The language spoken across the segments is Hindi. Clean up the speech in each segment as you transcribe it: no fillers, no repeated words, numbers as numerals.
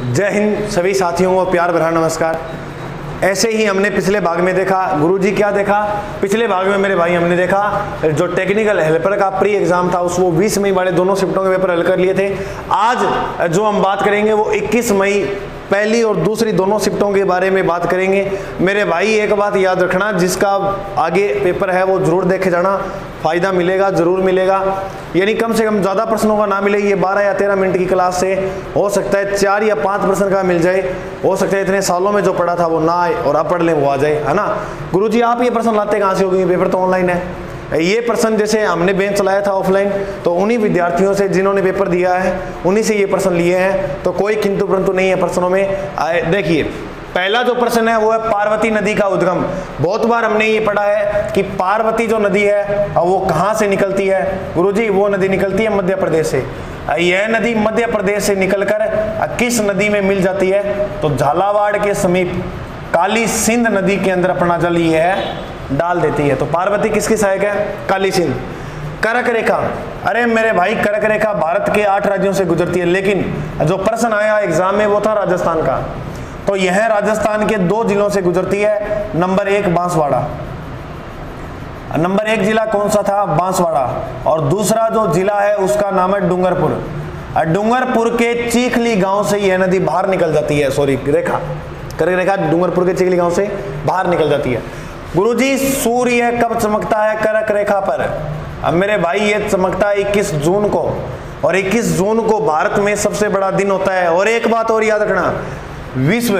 जय हिंद सभी साथियों को प्यार भरा नमस्कार। ऐसे ही हमने पिछले भाग में देखा, गुरुजी क्या देखा पिछले भाग में मेरे भाई, हमने देखा जो टेक्निकल हेल्पर का प्री एग्जाम था उस वो 20 मई वाले दोनों शिफ्टों के पेपर हल कर लिए थे। आज जो हम बात करेंगे वो 21 मई पहली और दूसरी दोनों शिफ्टों के बारे में बात करेंगे। मेरे भाई एक बात याद रखना, जिसका आगे पेपर है वो जरूर देखे जाना, फायदा मिलेगा, जरूर मिलेगा। यानी कम से कम ज़्यादा प्रश्नों का ना मिले, ये 12 या 13 मिनट की क्लास से हो सकता है 4 या 5 प्रश्न का मिल जाए, हो सकता है इतने सालों में जो पढ़ा था वो ना आए और आप पढ़ लें वो आ जाए, है ना। गुरुजी आप ये प्रश्न लाते कहाँ से होगी, पेपर तो ऑनलाइन है। ये प्रश्न जैसे हमने बेंच चलाया था ऑफलाइन, तो उन्हीं विद्यार्थियों से जिन्होंने पेपर दिया है उन्हीं से ये प्रश्न लिए हैं, तो कोई किंतु परंतु नहीं है प्रश्नों में। देखिए पहला जो प्रश्न है वो है पार्वती नदी का उद्गम। बहुत बार हमने ये पढ़ा है कि पार्वती जो नदी है वो कहाँ से निकलती है। गुरुजी वो नदी निकलती है मध्य प्रदेश से। यह नदी मध्य प्रदेश से निकलकर किस नदी में मिल जाती है, तो झालावाड़ के समीप काली सिंध नदी के अंदर अपना जल ये है डाल देती है। तो पार्वती किसकी सहायक है, काली सिंध। कर्क रेखा, अरे मेरे भाई कर्क रेखा भारत के 8 राज्यों से गुजरती है, लेकिन जो प्रश्न आया एग्जाम में वो था राजस्थान का, तो यह राजस्थान के 2 जिलों से गुजरती है। नंबर 1 बांसवाड़ा, नंबर 1 जिला कौन सा था, बांसवाड़ा, और दूसरा जो जिला है उसका नाम है डूंगरपुर। डूंगरपुर के चीखली गांव से यह नदी बाहर निकल जाती है, सॉरी रेखा, कर्क रेखा डूंगरपुर के चीखली गांव से बाहर निकल जाती है। गुरुजी सूर्य कब चमकता है कर्क रेखा पर, अब मेरे भाई ये चमकता है 21 जून को, और 21 जून को भारत में सबसे बड़ा दिन होता है। और एक बात और याद रखना, विश्व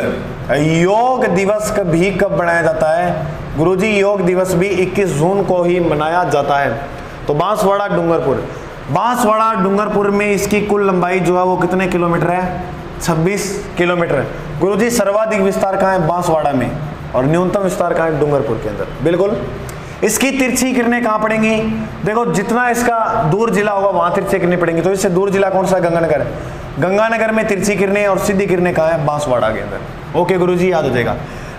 योग दिवस भी कब मनाया जाता है, गुरुजी योग दिवस भी 21 जून को ही मनाया जाता है। तो बांसवाड़ा डूंगरपुर, बांसवाड़ा डूंगरपुर में इसकी कुल लंबाई जो है वो कितने किलोमीटर है, 26 किलोमीटर। गुरुजी सर्वाधिक विस्तार कहाँ है, बांसवाड़ा में, और न्यूनतम विस्तार कहाँ है, डूंगरपुर के अंदर। बिल्कुल। इसकी तिरछी किरणें कहाँ पड़ेंगी, देखो जितना इसका दूर जिला होगा वहां तिरछी किरणें पड़ेंगी। तो इससे दूर जिला कौन सा, गंगानगर। गंगानगर में तिरछी किरणें और सीधी किरणें कहाँ है, बांसवाड़ा के अंदर। ओके गुरुजी याद हो जाएगा।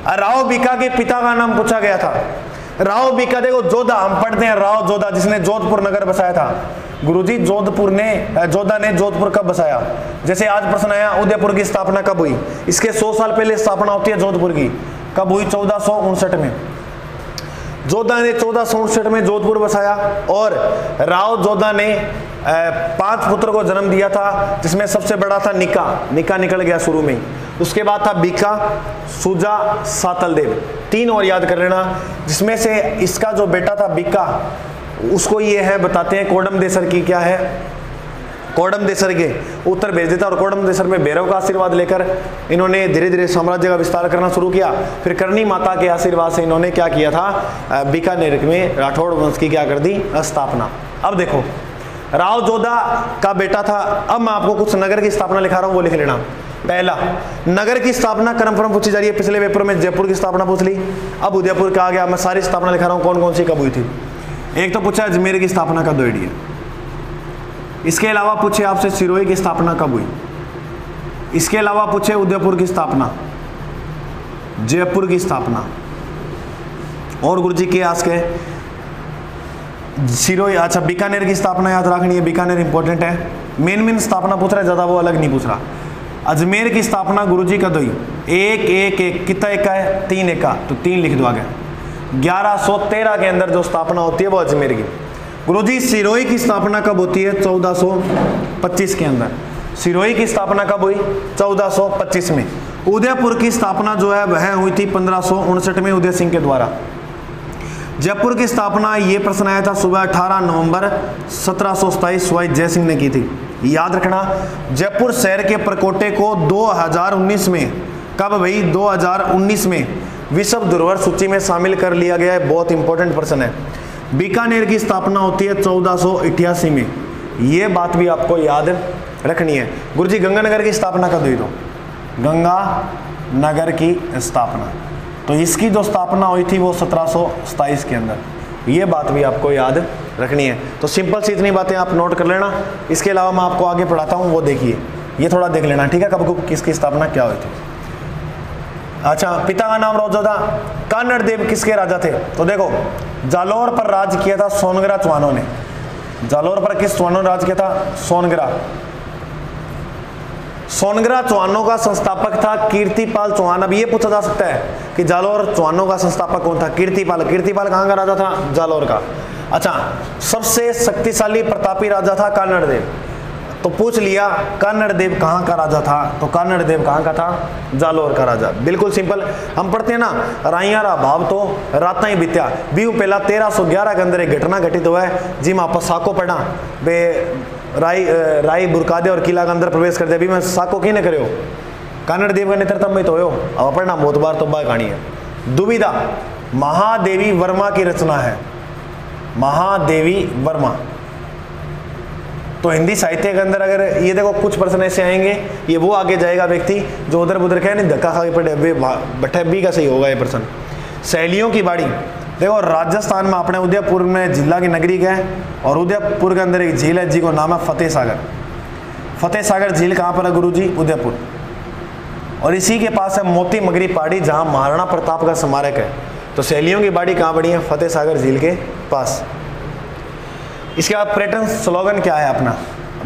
राव बीका के पिता का नाम पूछा गया था। राव बीका, देखो जोधा हम पढ़ते हैं, राव जोधा जिसने जोधपुर नगर बसाया था। गुरुजी जोधा ने जोधपुर कब बसाया, जैसे आज प्रश्न आया उदयपुर की स्थापना कब हुई, इसके 100 साल पहले स्थापना होती है जोधपुर की, कब हुई, 1459 में। जोधा ने 1459 में जोधपुर बसाया, और राव जोधा ने 5 पुत्र को जन्म दिया था, जिसमें सबसे बड़ा था निका, निका निकल गया शुरू में ही। उसके बाद था बीका, सुजा, सातलदेव, 3 और याद कर लेना, जिसमें से इसका जो बेटा था बीका उसको ये है बताते हैं कोडम देसर की क्या है, कोडम देसर के उत्तर भेज देता, और कोडम देसर में भैरव का आशीर्वाद लेकर इन्होंने धीरे धीरे साम्राज्य का विस्तार करना शुरू किया। फिर करनी माता के आशीर्वाद से इन्होंने क्या किया था, बीकानेर में राठौड़ वंश की क्या कर दी, स्थापना। अब देखो राव जोधा का बेटा था। अब मैं आपको कुछ नगर की स्थापना लिखा रहा हूँ, वो लिख लेना। पहला, नगर की स्थापना क्रमक्रम पूछी जा रही है। पिछले पेपर में जयपुर की स्थापना पूछ ली, अब उदयपुर का आ गया। मैं सारी स्थापना लिखा रहा हूँ कौन कौन सी कब हुई थी। एक तो पूछा अजमेर की स्थापना कब हुई है, इसके अलावा पूछे आपसे सिरोही की स्थापना कब हुई, इसके अलावा पूछे उदयपुर की स्थापना, जयपुर की स्थापना, और गुरुजी के आस के सिरोही, अच्छा बीकानेर की स्थापना याद रखनी है, बीकानेर इंपॉर्टेंट है। मेन स्थापना पूछ रहा है, ज्यादा वो अलग नहीं पूछ रहा। अजमेर की स्थापना गुरुजी कब हुई, 1 कितना एक का है, 3 एक का, तो 3 लिख दो आगे। 1113 के अंदर जो स्थापना होती है वो अजमेर की। गुरुजी सिरोही की स्थापना कब होती है, 1425 के अंदर। सिरोही की स्थापना कब हुई, 1425 में। उदयपुर की स्थापना जो है वह हुई थी 1559 में उदय सिंह के द्वारा। जयपुर की स्थापना, ये प्रश्न आया था सुबह 18 नवंबर 1727 सवाई जय सिंह ने की थी। याद रखना, जयपुर शहर के प्रकोटे को 2019 में, कब भाई, 2019 में विश्व धरोहर सूची में शामिल कर लिया गया है। बहुत इंपॉर्टेंट प्रश्न है। बीकानेर की स्थापना होती है 1488 में, ये बात भी आपको याद रखनी है। गुरुजी गंगानगर की स्थापना कब हुई, तो गंगानगर की स्थापना, तो इसकी जो स्थापना हुई थी वो 1727 के अंदर, ये बात भी आपको याद रखनी है। तो सिंपल सी इतनी बातें आप नोट कर लेना। इसके अलावा मैं आपको आगे पढ़ाता हूँ, वो देखिए, ये थोड़ा देख लेना, ठीक है, कब किसकी स्थापना क्या हुई थी। अच्छा, पिता का नाम राव जोधा। कान्नड़ देव किसके राजा थे, तो देखो जालोर पर राज किया था सोनगरा चौहानों ने। जालोर पर किस चौहानों ने राज किया था, सोनगरा। सोनगरा चौहानों का संस्थापक था कीर्तिपाल चौहान। अब ये पूछा जा सकता है कि जालौर चौहानों का संस्थापक कौन था? कीर्तिपाल। कीर्तिपाल कहाँ का राजा था? जालौर का। अच्छा, सबसे शक्तिशाली प्रतापी राजा था कान्हड़ देव। तो पूछ लिया कान्हड़ देव कहाँ का राजा था? तो कान्हड़ देव कहाँ का था? जालौर का राजा। बिल्कुल सिंपल। हम पढ़ते हैं ना, राइया रा भाव तो राता ही बीत्या। बीहू पहला 1311 के अंदर एक घटना घटित हुआ है जी। आप साको पढ़ा बे राई बुरका दे और किला के अंदर प्रवेश कर दिया। अभी मैं साको की ने करे हो? कान्हड़ देव का नेतृत्व में तो हो। अब पढ़ना बहुत बार तो कहानी है। दुविधा महादेवी वर्मा की रचना है। महादेवी वर्मा। तो हिंदी साहित्य के अंदर अगर ये देखो कुछ प्रश्न ऐसे आएंगे, ये वो आगे जाएगा व्यक्ति जो उधर उधर कहे नहीं धक्का खा के पड़े बैठे बी का सही होगा ये प्रश्न। सहेलियों की बाड़ी देखो, राजस्थान में अपने उदयपुर में जिला की नगरी का है और उदयपुर के अंदर एक झील है जी को नाम है फतेह सागर। फतेह सागर झील कहाँ पर है गुरुजी? उदयपुर। और इसी के पास है मोती मगरी पहाड़ी जहाँ महाराणा प्रताप का स्मारक है। तो सहेलियों की बाड़ी कहाँ बड़ी है? फतेह सागर झील के पास। इसके बाद पर्यटन स्लोगन क्या है अपना?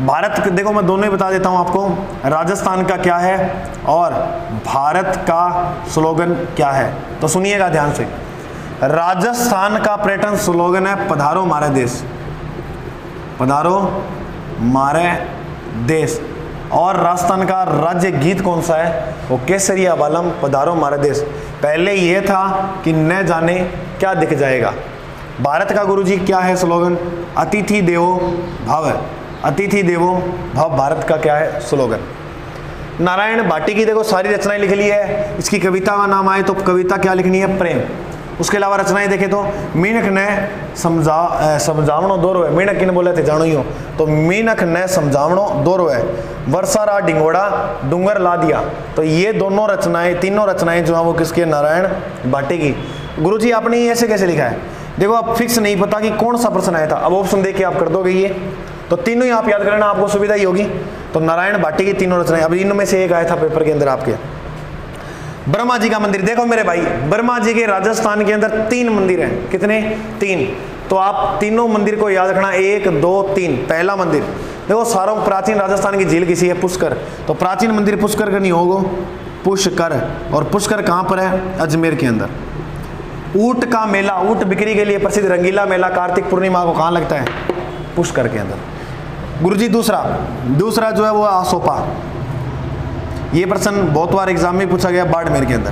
भारत, देखो मैं दोनों ही बता देता हूँ आपको, राजस्थान का क्या है और भारत का स्लोगन क्या है। तो सुनिएगा ध्यान से। राजस्थान का पर्यटन स्लोगन है पधारो मारे देश। पधारो मारे देश। और राजस्थान का राज्य गीत कौन सा है? वो केसरिया बालम पधारो मारे देश। पहले ये था कि न जाने क्या दिख जाएगा। भारत का गुरुजी क्या है स्लोगन? अतिथि देवो भव। अतिथि देवो भव भारत का क्या है स्लोगन। नारायण भाटी की देखो सारी रचनाएं लिख ली है। इसकी कविता का नाम आए तो कविता क्या लिखनी है? प्रेम। उसके अलावा रचनाएं देखें तो मीनक ने समझावणो दोरो है। मीनक किने बोले थे जानो ही हो? तो मीनक ने समझावणो दोरो है। वर्षारा ढिंगोड़ा डूंगर ला दिया। तो ये दोनों रचनाएं, तीनों रचनाएं जो है वो किसकी? नारायण भाटी की। गुरुजी आपने ये ऐसे कैसे लिखा है? देखो आप फिक्स नहीं पता कि कौन सा प्रश्न आया था। अब ऑप्शन देख के आप कर दोगे ये, तो तीनों ही आप याद करना, आपको सुविधा ही होगी। तो नारायण भाटी की तीनों रचनाएं। अब इनमें से एक आया था पेपर के अंदर आपके। ब्रह्मा जी का मंदिर देखो मेरे भाई, ब्रह्मा जी के राजस्थान के अंदर 3 मंदिर हैं। कितने? 3। तो आप तीनों मंदिर को याद रखना, 1 2 3। पहला मंदिर देखो, सारों प्राचीन राजस्थान की झील किसी है? पुष्कर। तो प्राचीन मंदिर पुष्कर का नहीं होगा, पुष्कर। और पुष्कर कहाँ पर है? अजमेर के अंदर। ऊंट का मेला, ऊंट बिक्री के लिए प्रसिद्ध रंगीला मेला कार्तिक पूर्णिमा को कहाँ लगता है? पुष्कर के अंदर। गुरुजी दूसरा जो है वो आसोपा। ये प्रश्न बहुत बार एग्जाम में पूछा गया, बाड़मेर के अंदर।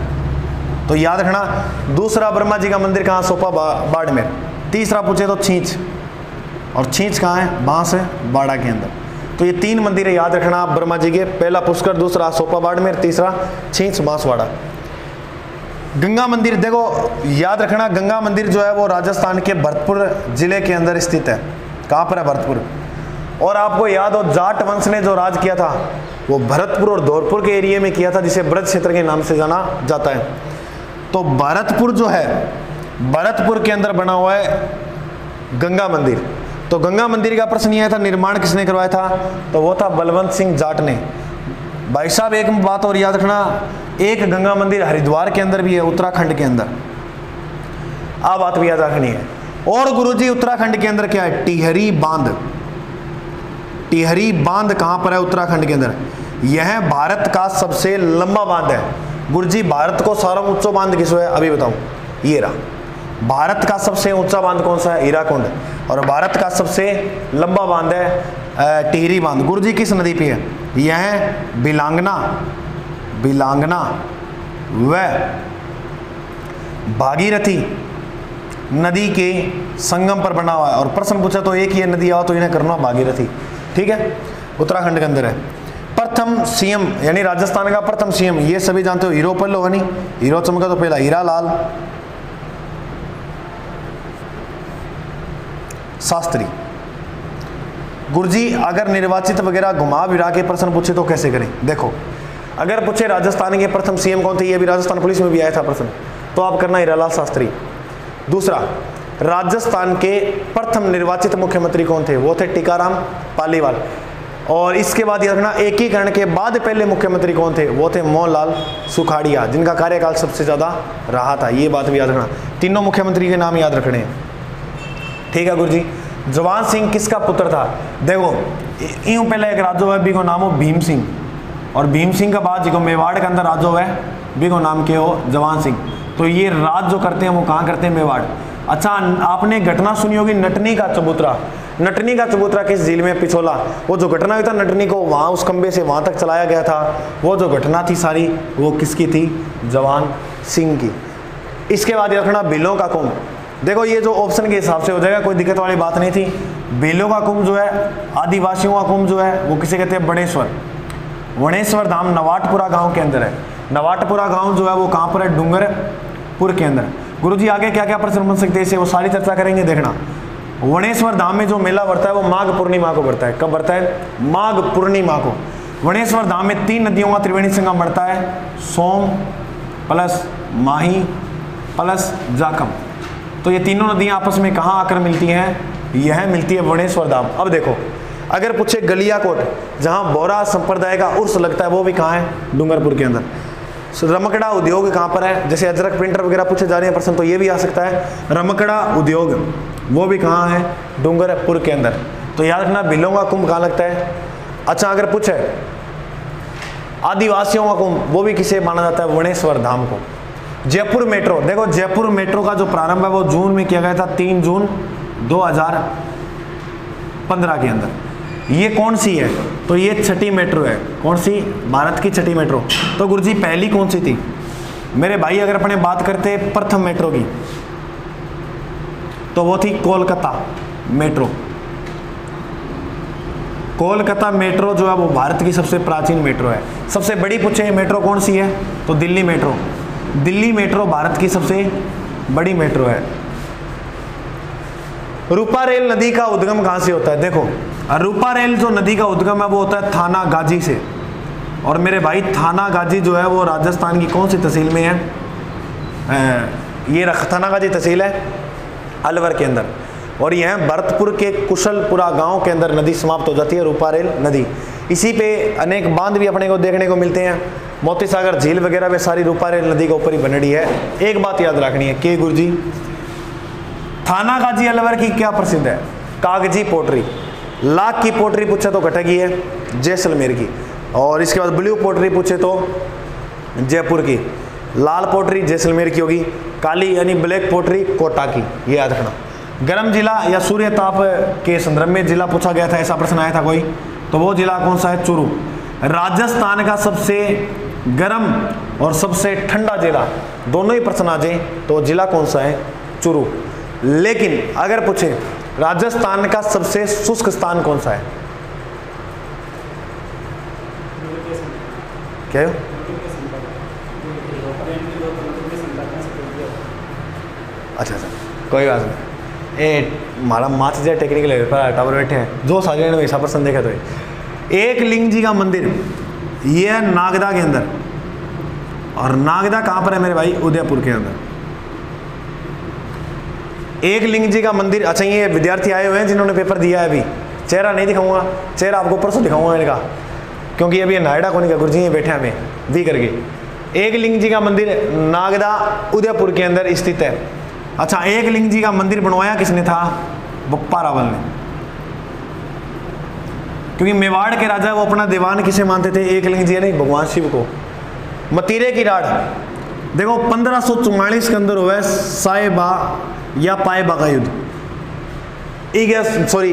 तो याद रखना, दूसरा ब्रह्मा जी का मंदिर कहाँ? सोपा बाड़मेर। तीसरा पूछे तो छींच, और छींच कहाँ है? बांस है बाड़ा के अंदर। तो ये 3 मंदिर है, याद रखना आप ब्रह्मा जी के। पहला पुष्कर, दूसरा सोपा बाड़मेर, तीसरा छींच बांसवाड़ा। गंगा मंदिर देखो याद रखना, गंगा मंदिर जो है वो राजस्थान के भरतपुर जिले के अंदर स्थित है। कहाँ पर है? भरतपुर। और आपको याद हो जाट वंश ने जो राज किया था वो भरतपुर और धौलपुर के एरिया में किया था, जिसे ब्रज क्षेत्र के नाम से जाना जाता है। तो भरतपुर जो है, भरतपुर के अंदर बना हुआ है गंगा मंदिर। तो गंगा मंदिर का प्रश्न यह था, निर्माण किसने करवाया था? तो वो था बलवंत सिंह जाट ने। भाई साहब एक बात और याद रखना, एक गंगा मंदिर हरिद्वार के अंदर भी है, उत्तराखंड के अंदर। आ बात भी याद रखनी है। और गुरुजी उत्तराखंड के अंदर क्या है? टिहरी बांध। टिहरी बांध कहां पर है? उत्तराखंड के अंदर। यह भारत का सबसे लंबा बांध है। गुरुजी भारत को सारा ऊंचा बांध किसो है? अभी बताऊं, ये रहा। भारत का सबसे ऊंचा बांध कौन सा है? हीराकुंड। और भारत का सबसे लंबा बांध है टिहरी बांध। गुरुजी किस नदी पे है? यह बिलांगना व भागीरथी नदी के संगम पर बना हुआ है। और प्रश्न पूछा तो एक ही नदी आओ तो इन्हें करना भागीरथी। ठीक है, उत्तराखंड के अंदर है। प्रथम सीएम यानी राजस्थान का प्रथम सीएम, ये सभी जानते हो, हीरो पल्लो हनी, हीरो चमका तो पहला हीरा लाल शास्त्री। गुरुजी अगर निर्वाचित वगैरह घुमा फिरा के प्रश्न पूछे तो कैसे करें? देखो अगर पूछे राजस्थान के प्रथम सीएम कौन थे, ये भी राजस्थान पुलिस में भी आया था प्रश्न, तो आप करना हीरालाल शास्त्री। दूसरा, राजस्थान के प्रथम निर्वाचित मुख्यमंत्री कौन थे? वो थे टीकाराम पालीवाल। और इसके बाद याद रखना, एकीकरण के बाद पहले मुख्यमंत्री कौन थे? वो थे मोहनलाल सुखाड़िया, जिनका कार्यकाल सबसे ज्यादा रहा था। ये बात भी याद रखना, तीनों मुख्यमंत्री के नाम याद रखने हैं। ठीक है गुरुजी। जवान सिंह किसका पुत्र था? देखो यूं पहले एक राजो है, को नाम हो भीम सिंह। और भीम सिंह के बाद जो मेवाड़ के अंदर राजो है बिगो नाम के हो जवान सिंह। तो ये राज जो करते हैं वो कहाँ करते हैं? मेवाड़। अच्छा, आपने घटना सुनी होगी नटनी का चबूतरा। नटनी का चबूतरा किस झील में? पिछोला। वो जो घटना हुई था नटनी को वहाँ उस खंबे से वहाँ तक चलाया गया था, वो जो घटना थी सारी वो किसकी थी? जवान सिंह की। इसके बाद रखना भीलों का कुंभ। देखो ये जो ऑप्शन के हिसाब से हो जाएगा, कोई दिक्कत वाली बात नहीं थी। भीलों का कुंभ जो है, आदिवासियों का कुंभ जो है वो किसे कहते हैं? बणेश्वर। वणेश्वर धाम नवाटपुरा गांव के अंदर है। नवाटपुरा गांव जो है वो कहाँ पर है? डूंगरपुर के अंदर। गुरुजी आगे क्या क्या प्रश्न बन सकते हैं इसे वो सारी चर्चा करेंगे। देखना, वणेश्वर धाम में जो मेला बढ़ता है वो माघ पूर्णिमा को बढ़ता है। कब बढ़ता है? माघ पूर्णिमा को। वणेश्वर धाम में 3 नदियों का त्रिवेणी संगम बढ़ता है, सोम प्लस माही प्लस जाखम। तो ये तीनों नदियां आपस में कहाँ आकर मिलती हैं? यह मिलती है वणेश्वर धाम। अब देखो, अगर पूछे गलियाकोट जहाँ बोरा संप्रदाय का उर्स लगता है वो भी कहाँ है? डूंगरपुर के अंदर। रमकड़ा उद्योग कहाँ पर है? जैसे अजरक प्रिंटर वगैरह पूछे जा रहे हैं प्रश्न तो ये भी आ सकता है। रमकड़ा उद्योग वो भी कहाँ है? डूंगरपुर के अंदर। तो याद रखना भीलों का कुंभ कहाँ लगता है। अच्छा, अगर पूछे आदिवासियों का कुंभ वो भी किसे माना जाता है? वणेश्वर धाम को। जयपुर मेट्रो, देखो जयपुर मेट्रो का जो प्रारंभ है वो जून में किया गया था, 3 जून 2015 के अंदर। ये कौन सी है? तो ये 6ठी मेट्रो है। कौन सी? भारत की 6ठी मेट्रो। तो गुरुजी पहली कौन सी थी? मेरे भाई अगर अपने बात करते प्रथम मेट्रो की तो वो थी कोलकाता मेट्रो। कोलकाता मेट्रो जो है वो भारत की सबसे प्राचीन मेट्रो है। सबसे बड़ी पूछे मेट्रो कौन सी है? तो दिल्ली मेट्रो। दिल्ली मेट्रो भारत की सबसे बड़ी मेट्रो है। रूपा रेल नदी का उद्गम कहां से होता है? देखो, रूपा रेल जो नदी का उद्गम है वो होता है थाना गाजी से। और मेरे भाई थाना गाजी जो है वो राजस्थान की कौन सी तहसील में है? ये थाना गाजी तहसील है अलवर के अंदर। और यह भरतपुर के कुशलपुरा गांव के अंदर नदी समाप्त हो जाती है, रूपा रेल नदी। इसी पे अनेक बांध भी अपने को देखने को मिलते हैं। मोती सागर झील वगैरह में सारी रूपा रेल नदी के ऊपर ही बनड़ी है। एक बात याद रखनी है कि गुरुजी थाना गाजी अलवर की क्या प्रसिद्ध है? कागजी पोटरी। लाख की पोटरी पूछे तो कटकी है जैसलमेर की। और इसके बाद ब्लू पोटरी पूछे तो जयपुर की। लाल पोटरी जैसलमेर की होगी। काली यानी ब्लैक पोटरी कोटा की। ये याद रखना। गर्म जिला या सूर्य ताप के संदर्भ में जिला पूछा गया था, ऐसा प्रश्न आया था कोई, तो वो जिला कौन सा है? चूरू। राजस्थान का सबसे गर्म और सबसे ठंडा जिला दोनों ही प्रश्न आ जाए तो जिला कौन सा है? चूरू। लेकिन अगर पूछे राजस्थान का सबसे शुष्क स्थान कौन सा है? क्या है? अच्छा, कोई बात नहीं। हमारा माच जो टेक्निकल टावर बैठे हैं जो सागर में ऐसा प्रश्न देखा तो एक लिंग जी का मंदिर ये है नागदा के अंदर। और नागदा कहाँ पर है मेरे भाई? उदयपुर के अंदर। एक लिंग जी का मंदिर। अच्छा, ये विद्यार्थी आए हुए हैं जिन्होंने पेपर दिया है अभी। चेहरा नहीं दिखाऊंगा, चेहरा आपको परसों दिखाऊंगा इनका, क्योंकि अभी नायडा को नहीं का गुरुजी ये बैठे हमें वी करके। एक लिंग जी का मंदिर नागदा उदयपुर के अंदर स्थित है। अच्छा, एक लिंग जी का मंदिर बनवाया किसने था? बप्पा रावल ने। क्योंकि मेवाड़ के राजा वो अपना दीवान किसे मानते थे? एक लिंग जी नहीं, भगवान शिव को। मतीरे की राड देखो 1544 के अंदर हुआ साहेबा या पाएबा का युद्ध,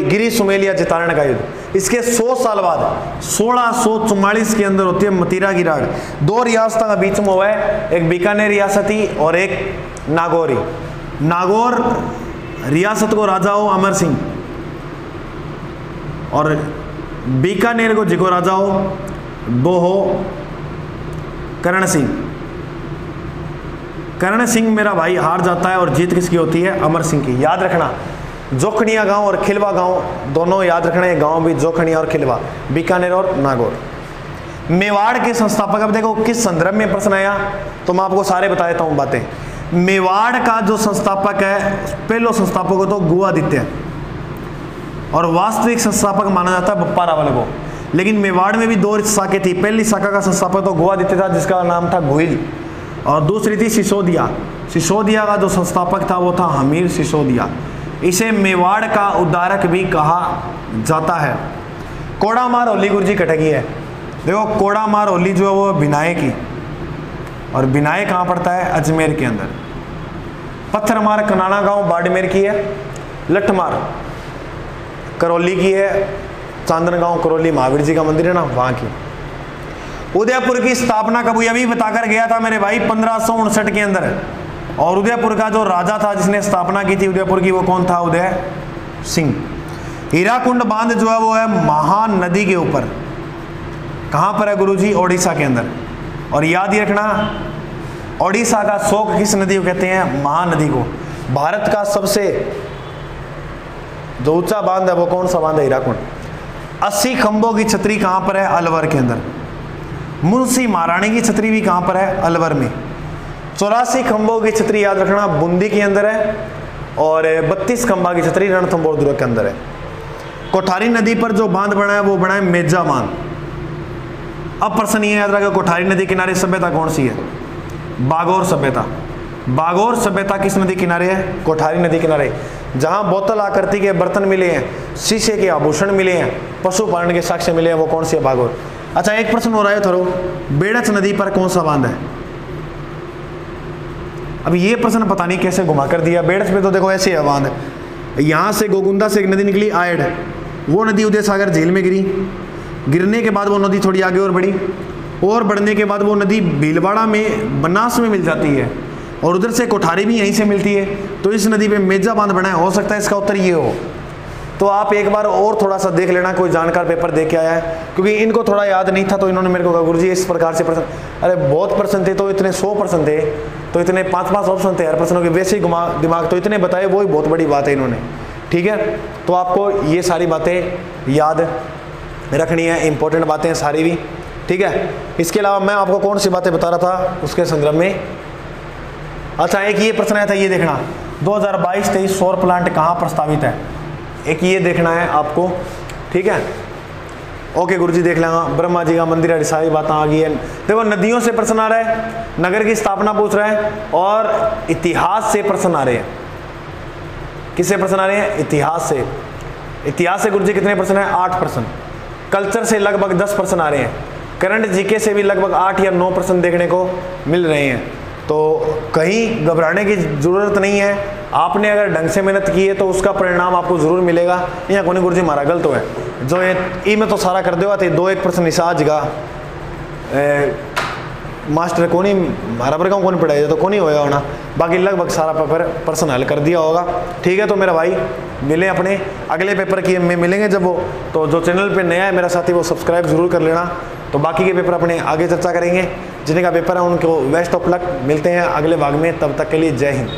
गिरी सुमेलिया जितारण का युद्ध। इसके 100 साल बाद 1644 के अंदर होती है मतीरा की राड। 2 रियासतों के बीच में हुआ है, एक बीकानेर रियासती और एक नागौरी। नागौर रियासत को राजा हो अमर सिंह और बीकानेर को जिको राजा हो वो हो करण सिंह। करण सिंह मेरा भाई हार जाता है और जीत किसकी होती है? अमर सिंह की। याद रखना, जोखड़िया गांव और खिलवा गांव दोनों याद रखना। ये गांव भी जोखड़िया और खिलवा, बीकानेर और नागौर। मेवाड़ के संस्थापक, अब देखो किस संदर्भ में प्रश्न आया तो मैं आपको सारे बता देता हूं बातें। मेवाड़ का जो संस्थापक है, पहलो संस्थापक हो तो गुआदित्य और वास्तविक संस्थापक माना जाता है बप्पा रावल को। लेकिन मेवाड़ में भी 2 शाखाएं थी। पहली शाखा का संस्थापक तो गुआदित्य था जिसका नाम था गुहिल, और दूसरी थी सिसोदिया। सिसोदिया का जो संस्थापक था वो था हमीर सिसोदिया। इसे मेवाड़ का उद्धारक भी कहा जाता है। कोड़ामार होली गुरुजी कटकी है। देखो कोड़ामार होली जो है वो बिनाए की, और बिनाए कहाँ पड़ता है? अजमेर के अंदर। पत्थरमार कनाना गांव बाड़मेर की है। लठमार करौली की है, चांदनगांव करौली महावीर जी का मंदिर है ना, वहां की। उदयपुर की स्थापना कब हुई? अभी बताकर गया था मेरे भाई, 1559 के अंदर। और उदयपुर का जो राजा था जिसने स्थापना की थी उदयपुर की, वो कौन था? उदय सिंह। हीराकुंड बांध जो है वो है महानदी के ऊपर। कहां पर है गुरुजी? ओडिशा के अंदर। और याद ही रखना, ओडिशा का शोक किस नदी को कहते हैं? महानदी को। भारत का सबसे जो ऊंचा बांध है वो कौन सा बांध है? हीराकुंड। 80 खंभों की छतरी कहां पर है? अलवर के अंदर। मुंशी महारानी की छतरी भी कहां पर है? अलवर में। 84 खंभों की छतरी याद रखना बूंदी के अंदर है, और 32 खंभा की छतरी रणथंभौर दुर्ग के अंदर है। कोठारी नदी पर जो बांध बना है वो बना है मेजा बांध। अब प्रश्न ये याद रखा, कोठारी नदी किनारे सभ्यता कौन सी है? बागौर सभ्यता। बागौर सभ्यता किस नदी किनारे है? कोठारी नदी किनारे। जहां बोतल आकृति के बर्तन मिले हैं, शीशे के आभूषण मिले हैं, पशुपालन के साक्ष्य मिले हैं, वो कौन सी है? बागौर। अच्छा, एक प्रश्न हो रहा है थोड़ा, बेड़च नदी पर कौन सा बांध है? अब ये प्रश्न पता नहीं कैसे घुमा कर दिया। बेड़च में तो देखो ऐसे है बांध, यहां से गोगुंदा से एक नदी निकली आयड, वो नदी उदय सागर झील में गिरी। गिरने के बाद वो नदी थोड़ी आगे और बढ़ी, और बढ़ने के बाद वो नदी भीलवाड़ा में बनास में मिल जाती है, और उधर से कोठारी भी यहीं से मिलती है। तो इस नदी पे मेजा बांध बना है। हो सकता है इसका उत्तर ये हो। तो आप एक बार और थोड़ा सा देख लेना, कोई जानकार पेपर देख के आया है, क्योंकि इनको थोड़ा याद नहीं था तो इन्होंने मेरे को कहा गुरुजी इस प्रकार से प्रश्न। अरे बहुत प्रश्न थे, तो इतने 100 प्रश्न थे, तो इतने 5-5 ऑप्शन थे हर प्रश्नों के, वैसे ही दिमाग तो इतने बताए, वो ही बहुत बड़ी बात है इन्होंने। ठीक है, तो आपको ये सारी बातें याद रखनी है, इंपॉर्टेंट बातें हैं सारी भी। ठीक है, इसके अलावा मैं आपको कौन सी बातें बता रहा था उसके संदर्भ में। अच्छा, एक ये प्रश्न आया था, ये देखना 2022-23 सौर प्लांट कहाँ प्रस्तावित है? एक ये देखना है आपको। ठीक है, ओके गुरुजी देख लेंगे। ब्रह्मा जी का मंदिर है, सारी बातें आ गई है। देखो नदियों से प्रश्न आ रहा है, नगर की स्थापना पूछ रहा है, और इतिहास से प्रश्न आ रहे हैं। किससे प्रश्न आ रहे हैं? इतिहास से। इतिहास से गुरुजी कितने प्रश्न है? 8 प्रश्न। कल्चर से लगभग 10 प्रश्न आ रहे हैं। करंट जीके से भी लगभग 8 या 9 प्रश्न देखने को मिल रहे हैं। तो कहीं घबराने की जरूरत नहीं है। आपने अगर ढंग से मेहनत की है तो उसका परिणाम आपको जरूर मिलेगा। यहाँ कोनी गुरुजी मारा गलत है जो ये में तो सारा कर देगा थे 2-1 प्रश्न निशाज का मास्टर को नहीं बराबर का कौन पढ़ाया तो को नहीं होया होना, बाकी लगभग सारा पेपर प्रश्न हल कर दिया होगा। ठीक है, तो मेरा भाई मिले अपने अगले पेपर की में मिलेंगे जब वो, तो जो चैनल पे नया है मेरा साथी वो सब्सक्राइब जरूर कर लेना। तो बाकी के पेपर अपने आगे चर्चा करेंगे, जिनका पेपर है उनको बेस्ट ऑफ लक। मिलते हैं अगले भाग में, तब तक के लिए जय हिंद।